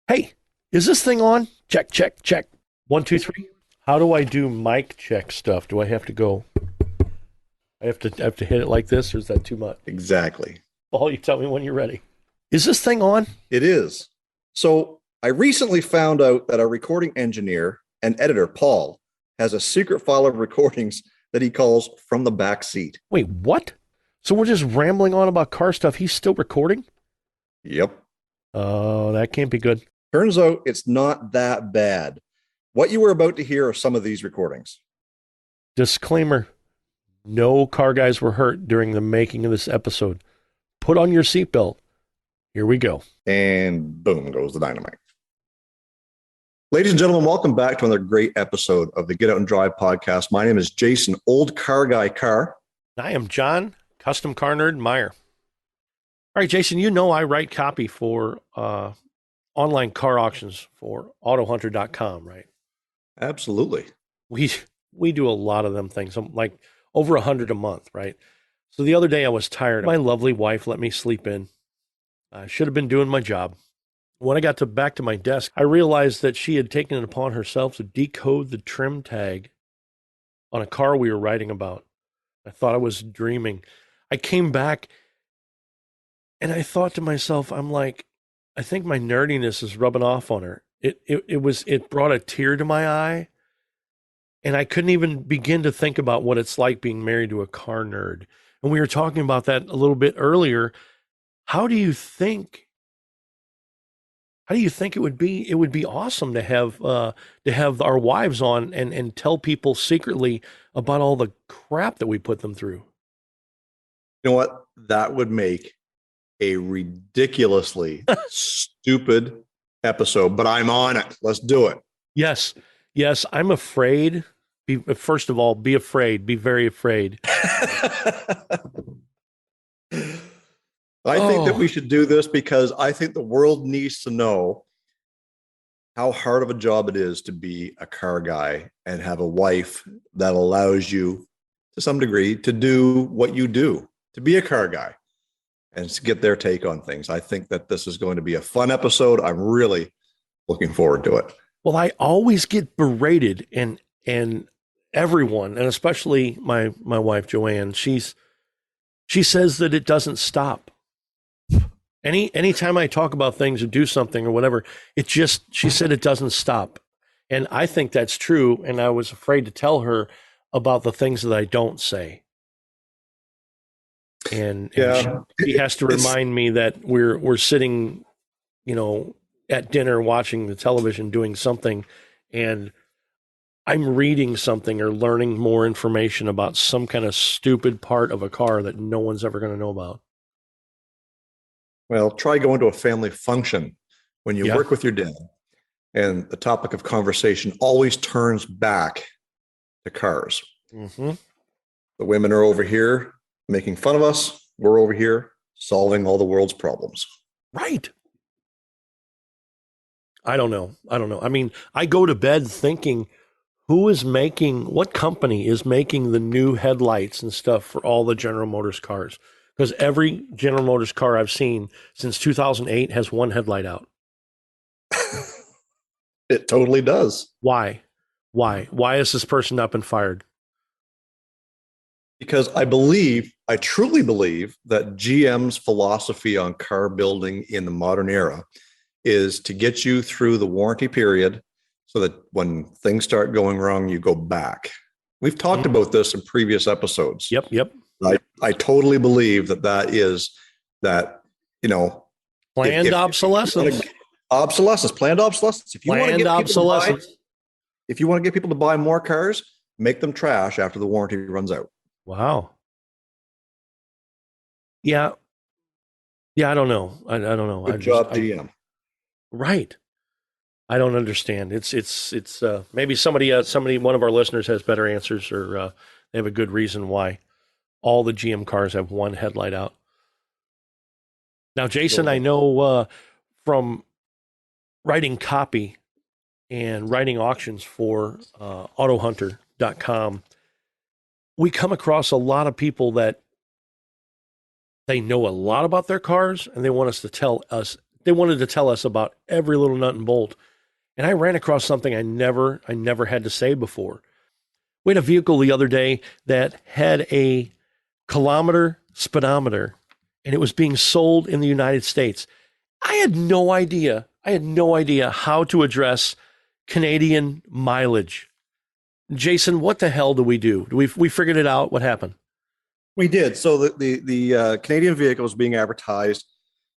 Hey, is this thing on? Check, check, check. One, two, three. How do I do mic check stuff? Do I have to go? I have to hit it like this, or is that too much? Exactly. Paul, you tell me when you're ready. Is this thing on? It is. So I recently found out that our recording engineer and editor, Paul, has a secret file of recordings that he calls From the Back Seat. Wait, what? So we're just rambling on about car stuff. He's still recording? Yep. Oh, that can't be good. Turns out it's not that bad. What you were about to hear are some of these recordings. Disclaimer: no car guys were hurt during the making of this episode. Put on your seatbelt. Here we go. And boom goes the dynamite. Ladies and gentlemen, welcome back to another great episode of the Get Out and Drive podcast. My name is Jason, old car guy car. I am John, custom car nerd Meyer. All right, Jason, you know I write copy for online car auctions for autohunter.com, right? Absolutely. We do a lot of them things, like over 100 a month, right? So the other day I was tired. My lovely wife let me sleep in. I should have been doing my job. When I got back to my desk, I realized that she had taken it upon herself to decode the trim tag on a car we were writing about. I thought I was dreaming. I came back and I thought to myself, I'm like, I think my nerdiness is rubbing off on her. It brought a tear to my eye, and I couldn't even begin to think about what it's like being married to a car nerd. And we were talking about that a little bit earlier. How do you think it would be? It would be awesome to have our wives on and tell people secretly about all the crap that we put them through. You know what? That would make a ridiculously stupid episode, but I'm on it. Let's do it. Yes. Yes, I'm afraid. First of all, be afraid. Be very afraid. I think that we should do this because I think the world needs to know how hard of a job it is to be a car guy and have a wife that allows you, to some degree, to do what you do, to be a car guy and to get their take on things. I think that this is going to be a fun episode. I'm really looking forward to it. Well, I always get berated, and everyone, and especially my wife Joanne, she says that it doesn't stop. Anytime I talk about things or do something or whatever, she said it doesn't stop. And I think that's true, and I was afraid to tell her about the things that I don't say. And she has to remind me that we're sitting, at dinner watching the television doing something, and I'm reading something or learning more information about some kind of stupid part of a car that no one's ever going to know about. Well, try going to a family function when you work with your dad, and the topic of conversation always turns back to cars. Mm-hmm. The women are over here making fun of us. We're over here solving all the world's problems. Right. I don't know. I mean, I go to bed thinking, what company is making the new headlights and stuff for all the General Motors cars? Because every General Motors car I've seen since 2008 has one headlight out. It totally does. Why? Why has this person not been fired? Because I truly believe that GM's philosophy on car building in the modern era is to get you through the warranty period so that when things start going wrong, you go back. We've talked about this in previous episodes. Yep. I totally believe that is that, planned obsolescence. Planned obsolescence. If you want to get people to buy more cars, make them trash after the warranty runs out. Wow. Yeah. I don't know. I don't know. Good job, GM. Right. I don't understand. It's maybe one of our listeners has better answers, or they have a good reason why all the GM cars have one headlight out. Now, Jason, I know from writing copy and writing auctions for autohunter.com, we come across a lot of people that they know a lot about their cars, and they want us to tell us They wanted to tell us about every little nut and bolt. And I ran across something I never had to say before. We had a vehicle the other day that had a kilometer speedometer, and it was being sold in the United States. I had no idea. How to address Canadian mileage. Jason, what the hell do we do? We figured it out? What happened? We did. So the Canadian vehicle was being advertised,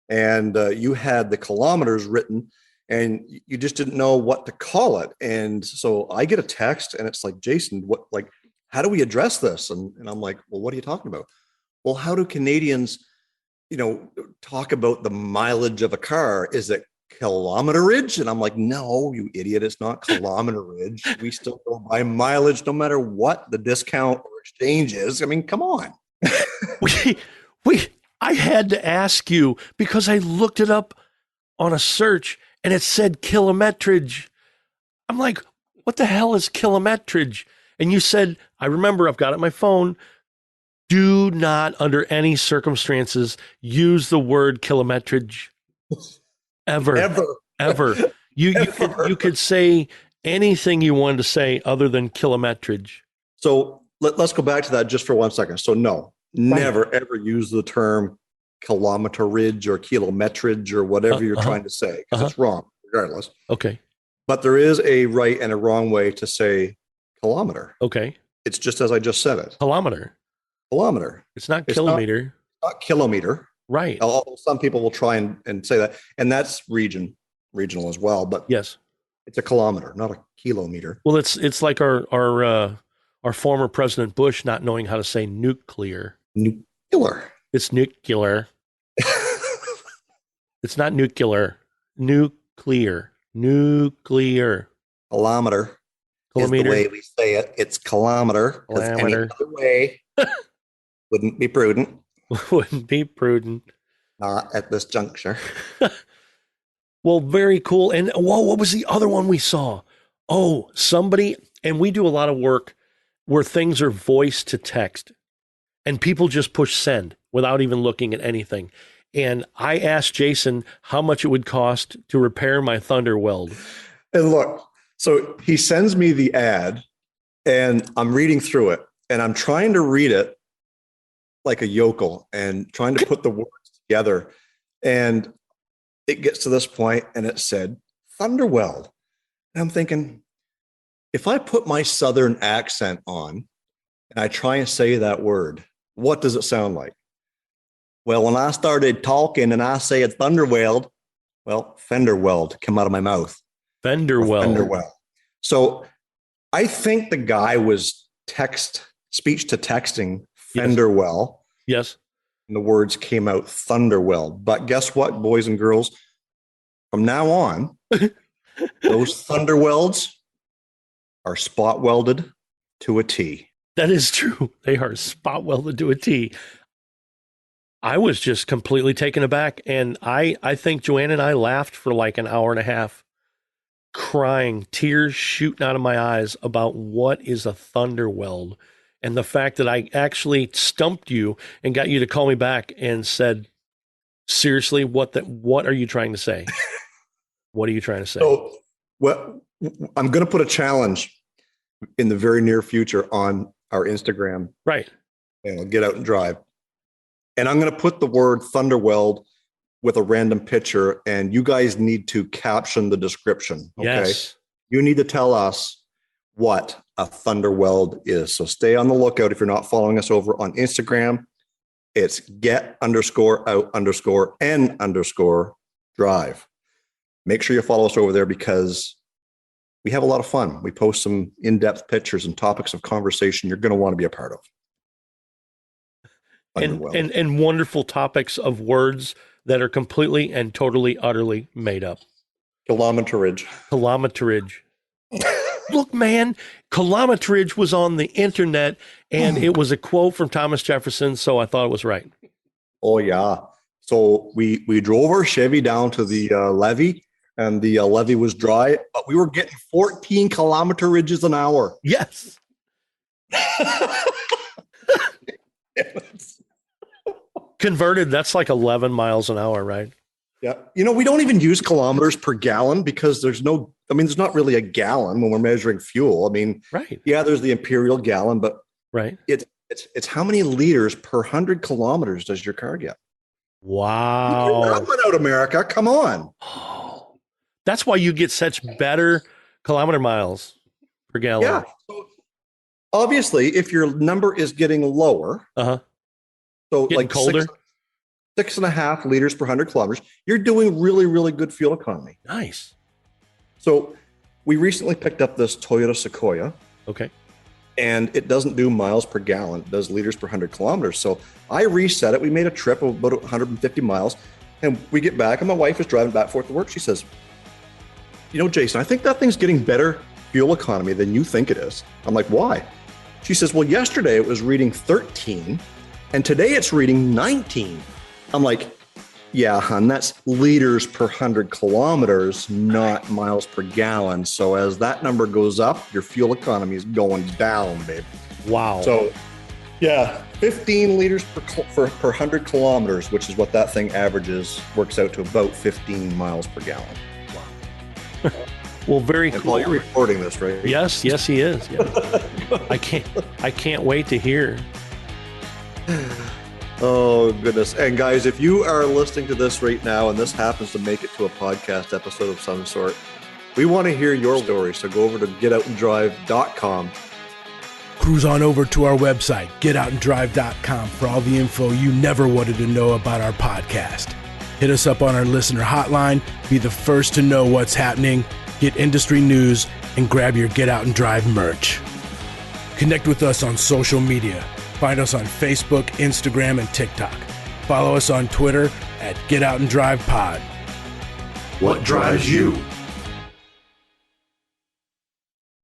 and you had the kilometers written, and you just didn't know what to call it. And so I get a text, and it's like, Jason, what, like, how do we address this? And I'm like, well, what are you talking about? Well, how do Canadians, talk about the mileage of a car? Is it kilometerage? And I'm like, no, you idiot, it's not kilometerage. We still go by mileage no matter what the discount or exchange is. I mean, come on. we we I had to ask you because I looked it up on a search and it said kilometrage. I'm like, what the hell is kilometrage? And you said, I remember, I've got it on my phone. Do not, under any circumstances, use the word kilometrage ever. You could say anything you wanted to say other than kilometrage. So let's go back to that just for 1 second. So no, never ever use the term kilometerage or kilometrage or whatever you're trying to say, because it's wrong regardless. Okay. But there is a right and a wrong way to say kilometer. Okay. It's just as I just said it. Kilometer. It's not kilometer. Not kilometer. Right. Although some people will try and say that. And that's regional as well. But yes, it's a kilometer, not a kilometer. Well, it's like our former President Bush not knowing how to say nuclear. Nuclear. It's nuclear. It's not nuclear. Nuclear. Kilometer. Is the way we say it. It's kilometer. Because any other way wouldn't be prudent. Wouldn't be prudent. Not at this juncture. Well, very cool. And whoa, what was the other one we saw? Oh, somebody, and we do a lot of work where things are voice to text and people just push send without even looking at anything. And I asked Jason how much it would cost to repair my Thunderweld. And look, so he sends me the ad and I'm reading through it and I'm trying to read it like a yokel and trying to put the words together. And it gets to this point and it said Thunderweld. And I'm thinking, if I put my Southern accent on and I try and say that word, what does it sound like? Well, when I started talking and I say it's Thunderweld, well, Fenderweld came out of my mouth. Fenderweld. So I think the guy was speech to texting Fenderwell. Yes. And the words came out Thunderweld. But guess what, boys and girls? From now on, those Thunderwelds are spot welded to a T. That is true. They are spot welded to a T. I was just completely taken aback. And I think Joanne and I laughed for like an hour and a half, crying, tears shooting out of my eyes about what is a Thunderweld. And the fact that I actually stumped you and got you to call me back and said, seriously, what are you trying to say? What are you trying to say? So, well, I'm going to put a challenge in the very near future on our Instagram. Right. And I'll get out and drive. And I'm going to put the word Thunderweld with a random picture, and you guys need to caption the description. Okay. Yes. You need to tell us what a Thunderweld is. So stay on the lookout. If you're not following us over on Instagram, it's get_out_n_drive. Make sure you follow us over there because we have a lot of fun. We post some in-depth pictures and topics of conversation you're going to want to be a part of. And wonderful topics of words that are completely and totally, utterly made up. Kilometrage. Look, man, kilometrage was on the internet and it was a quote from Thomas Jefferson, so I thought it was right. Oh, yeah. So we drove our Chevy down to the levee, and the levee was dry, but we were getting 14 kilometerages an hour. Yes. Converted, that's like 11 miles an hour, right? Yeah. We don't even use kilometers per gallon because there's not really a gallon when we're measuring fuel. I mean, Right. yeah, there's the imperial gallon, but Right. it's how many liters per 100 kilometers does your car get? Wow. You're coming out, America. Come on. Oh, that's why you get such better kilometer miles per gallon. Yeah. So obviously, if your number is getting lower, So getting like colder, 6.5 liters per 100 kilometers, you're doing really, really good fuel economy. Nice. So we recently picked up this Toyota Sequoia. Okay. And it doesn't do miles per gallon. It does liters per 100 kilometers. So I reset it. We made a trip of about 150 miles. And we get back, and my wife is driving back and forth to work. She says, Jason, I think that thing's getting better fuel economy than you think it is. I'm like, why? She says, well, yesterday it was reading 13, and today it's reading 19. I'm like, yeah, hon, that's liters per 100 kilometers, not miles per gallon. So as that number goes up, your fuel economy is going down, babe. Wow. So, yeah, 15 liters per 100 kilometers, which is what that thing averages, works out to about 15 miles per gallon. Wow. Well, very and cool. Paul, you're recording this, right? Yes, he is. Yeah. I can't wait to hear. Oh, goodness. And guys, if you are listening to this right now and this happens to make it to a podcast episode of some sort, we want to hear your story. So go over to getoutanddrive.com. Cruise on over to our website, getoutanddrive.com, for all the info you never wanted to know about our podcast. Hit us up on our listener hotline, be the first to know what's happening, get industry news, and grab your Get Out and Drive merch. Connect with us on social media. Find us on Facebook, Instagram, and TikTok. Follow us on Twitter at Get Out and Drive Pod. What drives you?